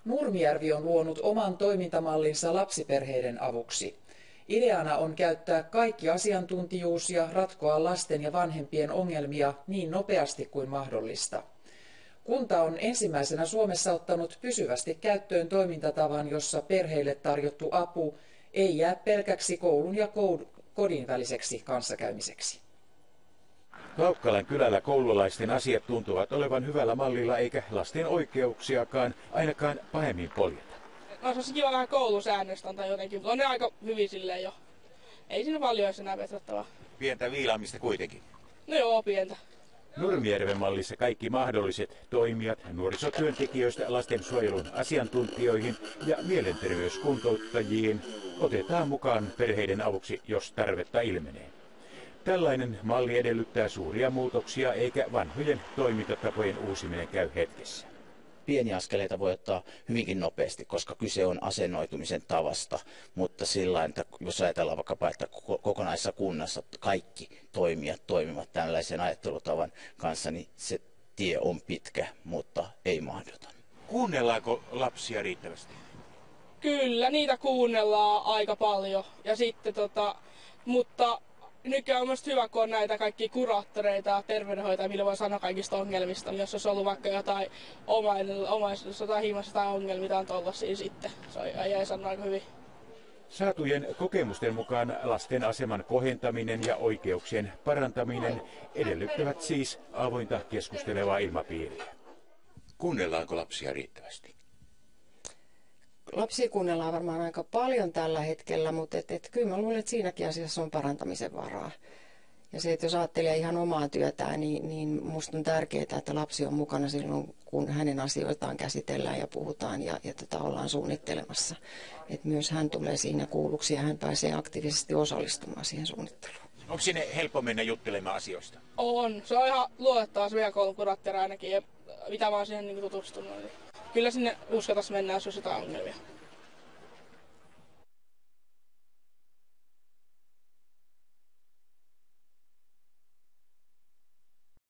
Nurmijärvi on luonut oman toimintamallinsa lapsiperheiden avuksi. Ideana on käyttää kaikki asiantuntijuus ja ratkoa lasten ja vanhempien ongelmia niin nopeasti kuin mahdollista. Kunta on ensimmäisenä Suomessa ottanut pysyvästi käyttöön toimintatavan, jossa perheille tarjottu apu ei jää pelkäksi koulun ja kodin väliseksi kanssakäymiseksi. Klaukkalan kylällä koululaisten asiat tuntuvat olevan hyvällä mallilla eikä lasten oikeuksiakaan ainakaan pahemmin poljeta. No se on kiva vähän koulusäännöstä tai jotenkin, mutta on ne aika hyvin silleen jo. Ei siinä paljon olisi enää petrattavaa. Pientä viilaamista kuitenkin. No joo, pientä. Nurmijärven mallissa kaikki mahdolliset toimijat nuorisotyöntekijöistä lastensuojelun asiantuntijoihin ja mielenterveyskuntouttajiin otetaan mukaan perheiden avuksi, jos tarvetta ilmenee. Tällainen malli edellyttää suuria muutoksia eikä vanhojen toimintatapojen uusiminen käy hetkessä. Pieniä askeleita voi ottaa hyvinkin nopeasti, koska kyse on asennoitumisen tavasta, mutta sillä että jos ajatellaan vaikkapa, että kokonaisessa kunnassa kaikki toimijat toimivat tällaisen ajattelutavan kanssa, niin se tie on pitkä, mutta ei mahdoton. Kuunnellaanko lapsia riittävästi? Kyllä, niitä kuunnellaan aika paljon. Ja sitten mutta nykyään on myös hyvä, kun on näitä kaikkia kuraattoreita ja terveydenhoitajia, millä voi sanoa kaikista ongelmista. Jos olisi ollut vaikka jotain omaisuudessa tai himassa tai ongelmia tai tollaisia sitten. Se jäi sanoa aika hyvin. Saatujen kokemusten mukaan lasten aseman kohentaminen ja oikeuksien parantaminen edellyttävät siis avointa keskustelevaa ilmapiiriä. Kuunnellaanko lapsia riittävästi? Lapsia kuunnellaan varmaan aika paljon tällä hetkellä, mutta kyllä mä luulen, että siinäkin asiassa on parantamisen varaa. Ja se, että jos ajattelee ihan omaa työtään, niin musta on tärkeää, että lapsi on mukana silloin, kun hänen asioitaan käsitellään ja puhutaan ja ollaan suunnittelemassa. Että myös hän tulee siinä kuulluksi ja hän pääsee aktiivisesti osallistumaan siihen suunnitteluun. Onko sinne helppo mennä juttelemaan asioista? On. Se on ihan luotettava se meidän koulun kuraattori ainakin, ja mitä mä oon siihen tutustunut. Niin kyllä sinne uskotaan mennä, jos on jotain ongelmia.